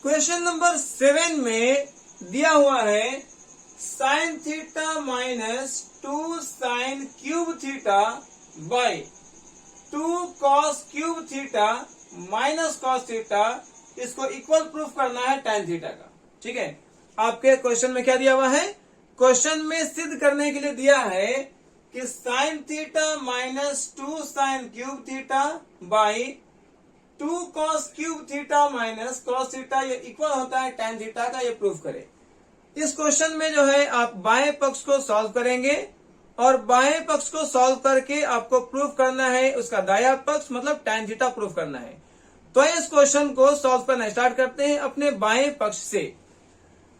Question number 7 में दिया हुआ है sine theta minus 2 sine cube theta by 2 cos cube theta minus cos theta, इसको इक्वल प्रूफ करना है tan थीटा का। ठीक है, आपके क्वेश्चन में क्या दिया हुआ है? क्वेश्चन में सिद्ध करने के लिए दिया है कि sign theta minus 2 sine cube theta by 2 cos cube theta minus cos theta ये इक्वल होता है tan थीटा का, ये प्रूफ करें। इस क्वेश्चन में जो है आप बाएं पक्ष को सॉल्व करेंगे और बाएं पक्ष को सॉल्व करके आपको प्रूफ करना है उसका दायां पक्ष, मतलब tan थीटा प्रूफ करना है। तो इस क्वेश्चन को सॉल्व करना स्टार्ट करते हैं अपने बाएं पक्ष से।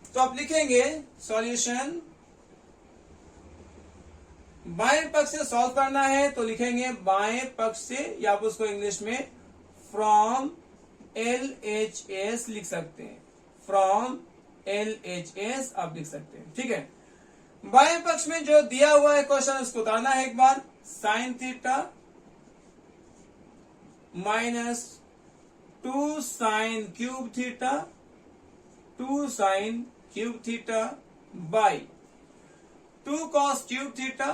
तो आप लिखेंगे सॉल्यूशन, बाएं पक्ष से सॉल्व करना है तो लिखेंगे बाएं पक्ष से, या आप उसको इंग्लिश में फ्रॉम LHS लिख सकते हैं, फ्रॉम LHS आप लिख सकते हैं। ठीक है, बाएं पक्ष में जो दिया हुआ है क्वेश्चन उसको उतारना है एक बार। Sine theta minus 2 sine cube theta, 2 sine cube theta by 2 cos cube theta,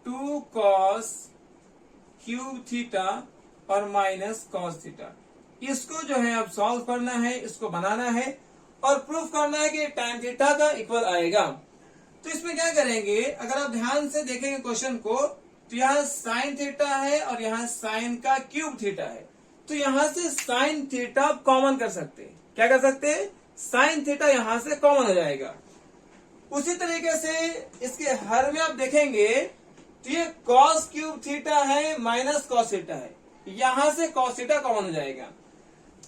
2 cos cube theta और माइनस कॉस थीटा। इसको जो है अब सॉल्व करना है, इसको बनाना है और प्रूफ करना है कि tan थीटा का इक्वल आएगा। तो इसमें क्या करेंगे, अगर आप ध्यान से देखेंगे क्वेश्चन को तो यहाँ साइन थीटा है और यहाँ साइन का क्यूब थीटा है, तो यहां से साइन थीटा कॉमन कर सकते हैं। क्या कर सकते हैं? साइन थीटा यहां से कॉमन हो जाएगा। उसी तरीके से इसके हर में आप देखेंगे तो ये कॉस क्यूब थीटा है माइनस कॉस थीटा है, यहां से कॉस थीटा कॉमन हो जाएगा।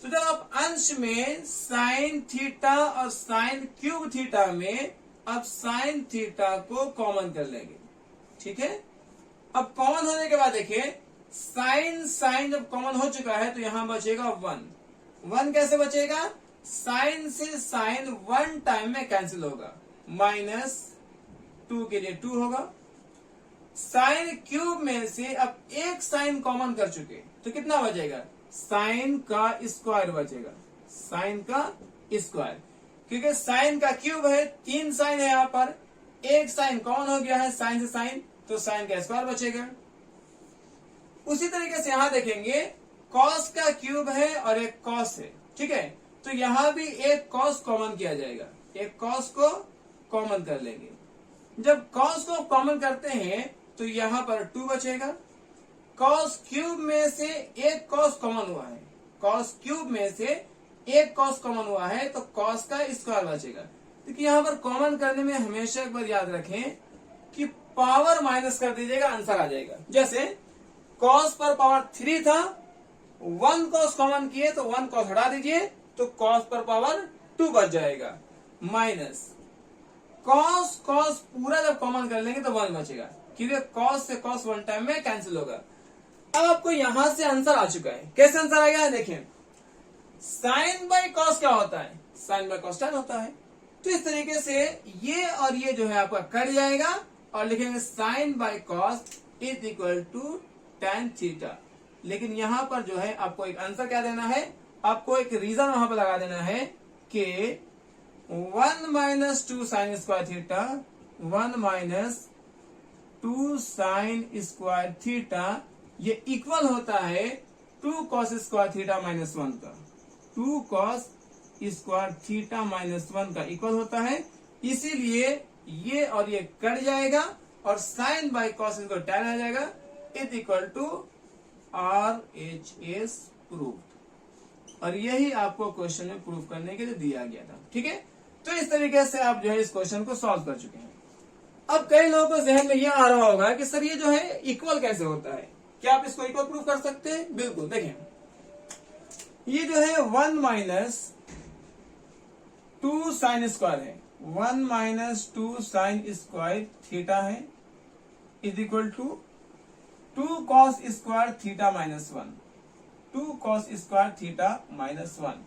तो जब आप अंश में साइन थीटा और साइन क्यूब थीटा में आप साइन थीटा को कॉमन कर लेंगे। ठीक है, अब कॉमन होने के बाद देखिए साइन साइन जब कॉमन हो चुका है तो यहां बचेगा 1। 1 कैसे बचेगा? साइन से साइन 1 टाइम में कैंसिल होगा, माइनस 2 के लिए 2 होगा। साइन क्यूब में से अब एक साइन कॉमन कर चुके तो कितना बचेगा? साइन का स्क्वायर बचेगा, साइन का स्क्वायर, क्योंकि साइन का क्यूब है, 3 साइन है यहाँ पर, एक साइन कॉमन हो गया है साइन से साइन, तो साइन का स्क्वायर बचेगा। उसी तरीके से यहां देखेंगे कॉस का क्यूब है और एक कॉस है। ठीक है, तो यहां भी एक कॉस कॉमन किया जाएगा, एक कॉस को कॉमन कर लेंगे। जब कॉस को कॉमन करते हैं तो यहां पर 2 बचेगा। कॉस क्यूब में से एक कॉस कॉमन हुआ है, कॉस क्यूब में से एक कॉस कॉमन हुआ है तो कॉस का स्क्वायर बचेगा। क्योंकि यहाँ पर कॉमन करने में हमेशा एक बार याद रखें कि पावर माइनस कर दीजिएगा, आंसर आ जाएगा। जैसे कॉस पर पावर 3 था, 1 कॉस कॉमन किए तो 1 कॉस हटा दीजिए तो कॉस पर पावर 2 बच जाएगा, माइनस कॉस कॉस पूरा जब कॉमन कर लेंगे तो 1 बचेगा, क्योंकि कॉस से कॉस 1 टाइम में कैंसिल होगा। अब आपको यहां से आंसर आ चुका है। कैसे आंसर आ गया देखें, साइन बाई कॉस क्या होता है? साइन बाई कॉस tan होता है। तो इस तरीके से ये और ये जो है आपका कट जाएगा और लिखेंगे sine by cos is equal to tan theta. लेकिन यहां पर जो है आपको एक आंसर क्या देना है, आपको एक रीजन वहां पर लगा देना है कि 1 minus 2 sine square theta, 1 minus 2 sine square theta ये इक्वल होता है 2 कॉस स्क्वायर थीटा माइनस 1 का। 2 कॉस स्क्वायर थीटा माइनस 1 का इक्वल होता है, इसीलिए ये और ये कट जाएगा और साइन बाई कॉस इसको tan आ जाएगा, is equal to RHS proof. और यही आपको क्वेश्चन में प्रूफ करने के लिए दिया गया था। ठीक है, तो इस तरीके से आप जो है इस क्वेश्चन को सॉल्व कर चुके हैं। अब कई लोगों को जहन में यह आ रहा होगा कि सर ये जो है इक्वल कैसे होता है, क्या आप इसको इक्वल प्रूफ कर सकते हैं? बिल्कुल, देखें ये जो है 1 माइनस 2 साइन स्क्वायर है, 1 माइनस 2 साइन स्क्वायर थीटा है, is equal to 2 cos square theta minus 1, 2 cos square theta minus 1।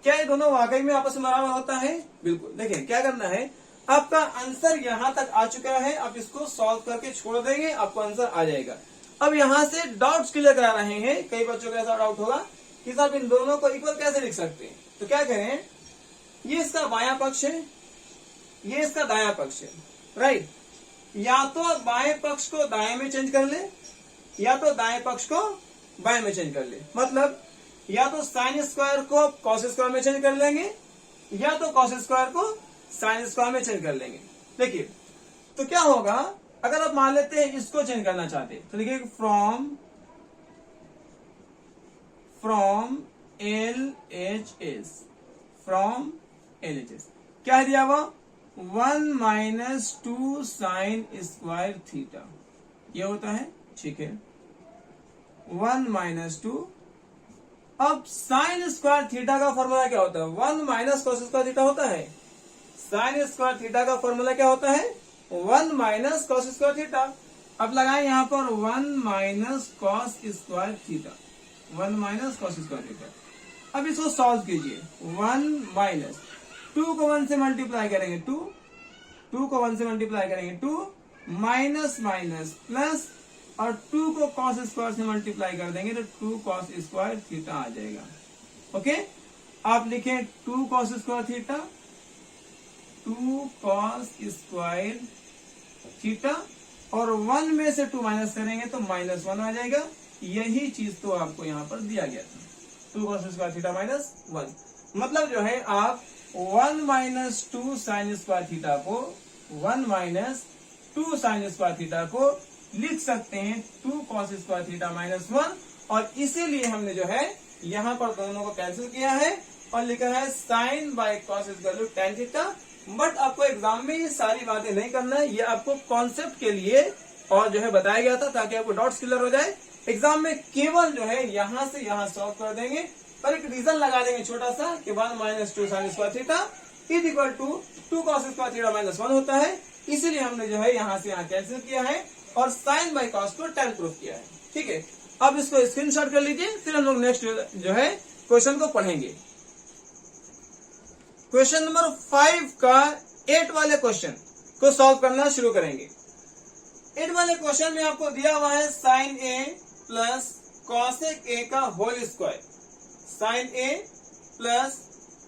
क्या ये दोनों वाकई में आपस में बराबर होता है? बिल्कुल। देखिए क्या करना है, आपका आंसर यहां तक आ चुका है, आप इसको सॉल्व करके छोड़ देंगे, आपको आंसर आ जाएगा। अब यहां से डाउट्स क्लियर करा रहे हैं। कई बच्चों का ऐसा डाउट होगा कि साहब इन दोनों को इक्वल कैसे लिख सकते हैं। तो क्या करें, ये इसका बायां पक्ष है, ये इसका दायां पक्ष है, राइट। या तो बाएं पक्ष को दाएं में चेंज कर ले, या तो दाएं पक्ष को बाएं में चेंज कर ले। मतलब या तो साइन स्क्वायर को कॉस स्क्वायर में चेंज कर लेंगे, या तो कॉस स्क्वायर को साइन स्क्वायर में चेंज कर लेंगे। देखिए तो क्या होगा, अगर आप मान लेते हैं इसको चेंज करना चाहते हैं तो देखिए फ्रॉम LHS, फ्रॉम LHS क्या दिया हुआ, 1 माइनस 2 साइन स्क्वायर थीटा, ये होता है, ठीक है, 1 माइनस 2। अब साइन स्क्वायर थीटा का फॉर्मूला क्या होता है, 1 माइनस कॉस स्क्वायर थीटा होता है। साइन स्क्वायर थीटा का फॉर्मूला क्या होता है, 1 माइनस कॉस स्क्वायर थीटा। अब लगाएं यहां पर 1 minus cos square theta, 1 minus cos square theta. अब इसको सॉल्व कीजिए, 1 माइनस 2 को 1 से मल्टीप्लाई करेंगे 2 को 1 से मल्टीप्लाई करेंगे 2, माइनस माइनस प्लस, और 2 को कॉस स्क्वायर से मल्टीप्लाई कर देंगे तो 2 कॉस स्क्वायर थीटा आ जाएगा। ओके, आप लिखें 2 cos square theta, 2 cos square theta, और 1 में से 2 माइनस करेंगे तो -1 आ जाएगा। यही चीज तो आपको यहाँ पर दिया गया था, 2 कॉस स्क्वायर थीटा -1। मतलब जो है आप 1 माइनस 2 साइन स्क्वायर थीटा को 1 माइनस 2 साइन स्क्वायर थीटा को लिख सकते हैं 2 कॉस स्क्वायर थीटा -1, और इसीलिए हमने जो है यहाँ पर दोनों को कैंसिल किया है और लिखा है sine by cos is equal to tan theta. But आपको एग्जाम में ये सारी बातें नहीं करना है, ये आपको कॉन्सेप्ट के लिए और जो है बताया गया था ताकि आपको डाउट्स क्लियर हो जाए। एग्जाम में केवल जो है यहाँ से यहाँ सॉल्व कर देंगे और एक रीजन लगा देंगे छोटा सा कि 1 minus 2 sine square theta is equal to 2 cos square theta -1 होता है। इसीलिए हमने जो है यहाँ से यहाँ कैंसिल किया है और साइन बाय कॉस को tan प्रूफ किया है। ठीक है, अब इसको स्क्रीनशॉट कर लीजिए, फिर हम लोग नेक्स्ट जो है क्वेश्चन को पढ़ेंगे। क्वेश्चन नंबर 5 का 8 वाले क्वेश्चन को सॉल्व करना शुरू करेंगे। 8 वाले क्वेश्चन में आपको दिया हुआ है sine A plus cosec A का whole square, sine A plus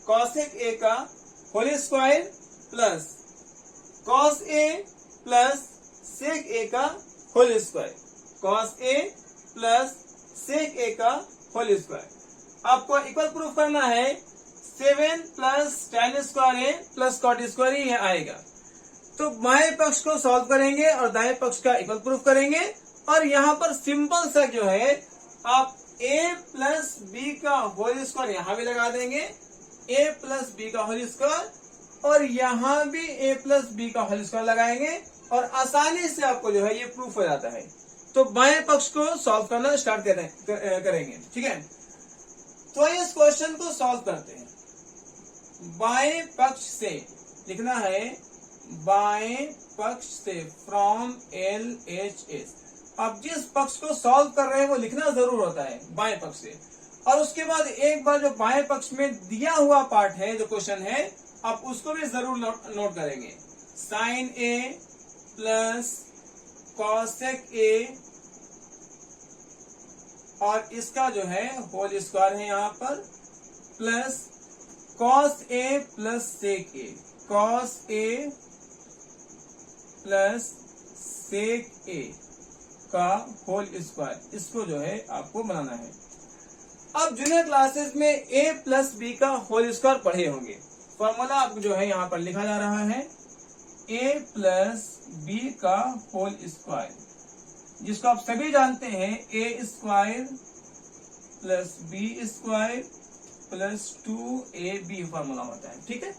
cosec A का whole square plus cos A plus sec A का whole square, cos A plus sec A का होल स्क्वायर। आपको इक्वल प्रूफ करना है 7 plus tan square A plus cot square ये आएगा। तो बाएं पक्ष को सॉल्व करेंगे और दाएं पक्ष का इक्वल प्रूफ करेंगे, और यहाँ पर सिंपल सा जो है आप a प्लस बी का होल स्क्वायर यहाँ भी लगा देंगे, a प्लस बी का होल स्क्वायर, और यहाँ भी a प्लस बी का होल स्क्वायर लगाएंगे और आसानी से आपको जो है ये प्रूफ हो जाता है। तो बाएं पक्ष को सॉल्व करना स्टार्ट करेंगे। ठीक है, तो इस क्वेश्चन को सॉल्व करते हैं। बाएं पक्ष से लिखना है, बाएं पक्ष से फ्रॉम LHS। अब जिस पक्ष को सॉल्व कर रहे हैं वो लिखना जरूर होता है बाएं पक्ष से, और उसके बाद एक बार जो बाएं पक्ष में दिया हुआ पार्ट है जो क्वेश्चन है आप उसको भी जरूर नोट करेंगे। Sine A plus cosec A, और इसका जो है होल स्क्वायर है यहाँ पर, plus cos A plus sec A, cos A plus sec A का होल स्क्वायर, इसको जो है आपको बनाना है। अब जूनियर क्लासेस में a प्लस बी का होल स्क्वायर पढ़े होंगे। फॉर्मूला आपको जो है यहाँ पर लिखा जा रहा है a प्लस बी का होल स्क्वायर, जिसको आप सभी जानते हैं a square plus B square plus 2ab formula होता है। ठीक है,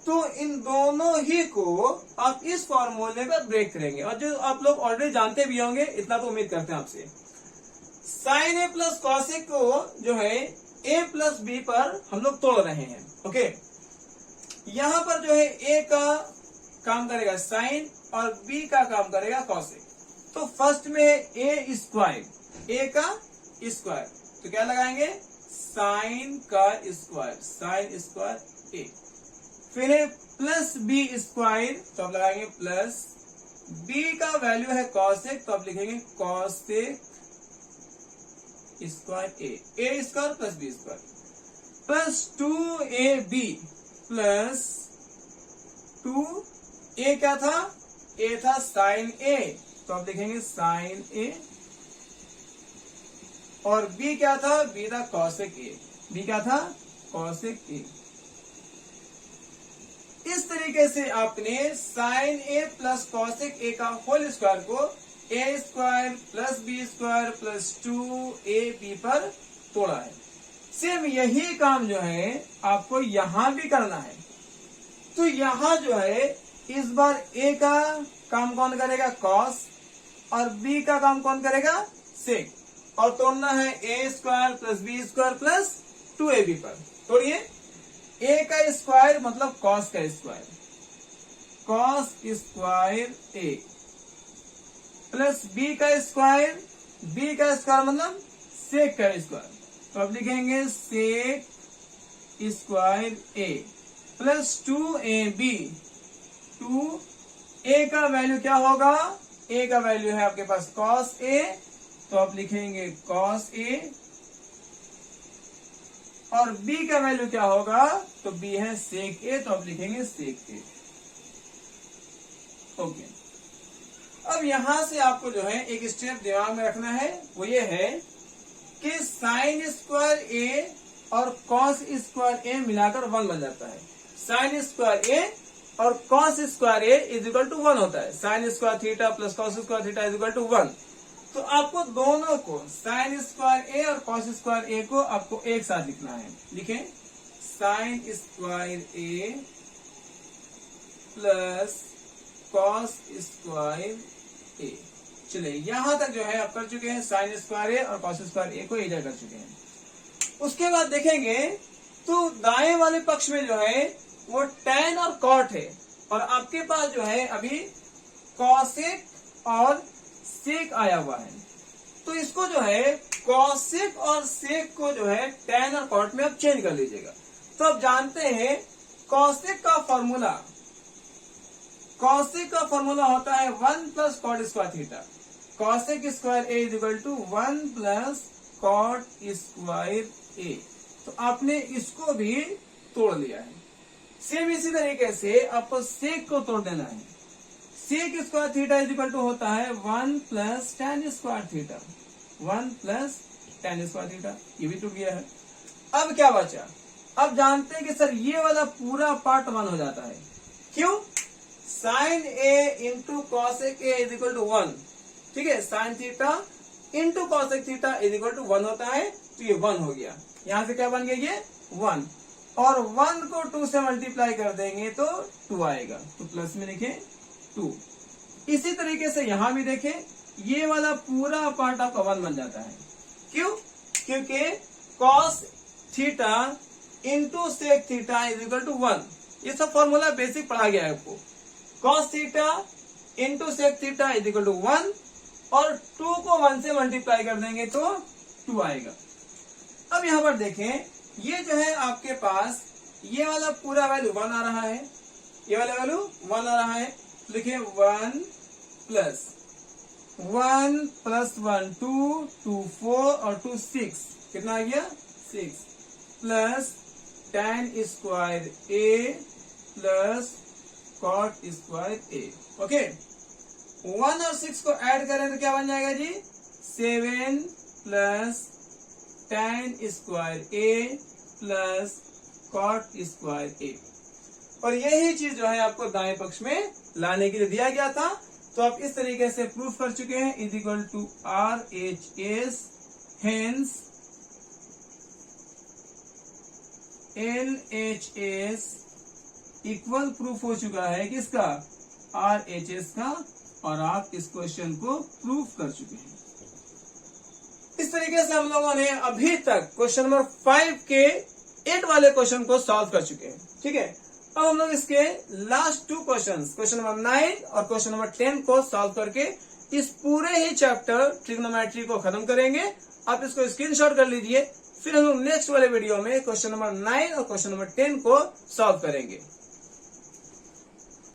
तो इन दोनों ही को आप इस फॉर्मूले पर ब्रेक करेंगे, और जो आप लोग ऑलरेडी जानते भी होंगे, इतना तो उम्मीद करते हैं आपसे। साइन ए प्लस कॉसेक को जो है a प्लस बी पर हम लोग तोड़ रहे हैं। ओके, यहां पर जो है a का काम करेगा साइन और b का काम करेगा कॉसेक। तो फर्स्ट में है a स्क्वायर, a का स्क्वायर, तो क्या लगाएंगे साइन का स्क्वायर, साइन स्क्वायर a। फिर है प्लस बी स्क्वायर, तो आप लगाएंगे प्लस b का वैल्यू है कॉसेक, तो आप लिखेंगे cosec square a, a square plus B square. Plus 2ab plus 2a क्या था, a था साइन a, तो आप लिखेंगे साइन a, और b क्या था, b था कॉसेक a, b क्या था कॉसेक a। इस तरीके से आपने sine a plus cosec a का होल स्क्वायर को a square plus b square plus 2ab पर तोड़ा है। सेम यही काम जो है आपको यहां भी करना है। तो यहां जो है इस बार a का काम कौन करेगा, कॉस, और b का काम कौन करेगा, सेक, और तोड़ना है a square plus b square plus 2ab पर। तोड़िए, a का स्क्वायर मतलब कॉस का square, cos square a, plus b का स्क्वायर, b का स्क्वायर मतलब सेक का स्क्वायर, तो आप लिखेंगे sec square a plus 2ab, 2a का वैल्यू क्या होगा, a का वैल्यू है आपके पास cos a, तो आप लिखेंगे cos a, और b का वैल्यू क्या होगा, तो b है sec a, तो आप लिखेंगे sec a। ओके, अब यहां से आपको जो है एक स्टेप दिमाग में रखना है, वो ये है कि साइन स्क्वायर a और कॉस स्क्वायर a मिलाकर 1 बन जाता है। साइन स्क्वायर a और cos square a is equal to 1 होता है। Sine square theta plus cos square theta is equal to 1। तो आपको दोनों को, साइन स्क्वायर a और कॉस स्क्वायर a को आपको एक साथ लिखना है। लिखें, sine square a plus cos square a। चलिए, यहां तक जो है आप कर चुके हैं, साइन स्क्वायर a और कॉस स्क्वायर a को इधर कर चुके हैं। उसके बाद देखेंगे तो दाएं वाले पक्ष में जो है वो tan और cot है, और आपके पास जो है अभी कॉसेक और सेक आया हुआ है। तो इसको जो है कॉसेक और सेक को जो है tan और cot में आप चेंज कर लीजिएगा। तो आप जानते हैं कॉसेक का फॉर्मूला होता है 1 plus cot square theta. Cosec square a is equal to 1 plus cot square a। तो आपने इसको भी तोड़ लिया है। सेम इसी तरीके से आपको सेक को तोड़ देना है। Sec square theta is equal to होता है 1 plus tan square theta, 1 plus tan square theta, ये भी टूट गया है। अब क्या बचा, अब जानते हैं कि सर ये वाला पूरा पार्ट 1 हो जाता है। क्यों, sine a into cosec a is equal to 1, ठीक है, sine theta into cosec theta is equal to 1 होता है, तो ये 1 हो गया। यहां से क्या बन गया, ये 1, और 1 को 2 से मल्टीप्लाई कर देंगे तो 2 आएगा, तो प्लस में लिखें 2। इसी तरीके से यहां भी देखें, ये वाला पूरा पार्ट आपका 1 बन जाता है। क्यों, क्योंकि cos theta into sec theta is equal to 1। ये सब फॉर्मूला बेसिक पढ़ा गया है आपको। Cos theta into sec theta is equal to 1, और 2 को 1 से मल्टीप्लाई कर देंगे तो 2 आएगा। अब यहां पर देखें, ये जो है आपके पास ये वाला पूरा वैल्यू 1 आ रहा है, ये वाला वैल्यू 1 आ रहा है। लिखिए 1 प्लस 1 2, 2 4 और 2 6, कितना आ गया 6, plus tan square a plus cot square a। Okay, 1 और 6 को ऐड करें तो क्या बन जाएगा जी, 7 plus tan square a plus cot square a। और यही चीज जो है आपको दाएं पक्ष में लाने के लिए दिया गया था। तो आप इस तरीके से प्रूफ कर चुके हैं, is equal to RHS, hence LHS equal proof हो चुका है किसका, RHS का, और आप इस क्वेश्चन को प्रूफ कर चुके हैं। इस तरीके से हम लोगों ने अभी तक क्वेश्चन नंबर 5 के 8 वाले क्वेश्चन को सॉल्व कर चुके हैं। ठीक है, अब हम लोग इसके लास्ट 2 क्वेश्चंस, क्वेश्चन नंबर 9 और क्वेश्चन नंबर 10 को सॉल्व करके इस पूरे ही चैप्टर ट्रिग्नोमेट्री को खत्म करेंगे। आप इसको स्क्रीनशॉट कर लीजिए, फिर हम लोग नेक्स्ट वाले वीडियो में क्वेश्चन नंबर 9 और क्वेश्चन नंबर 10 को सॉल्व करेंगे।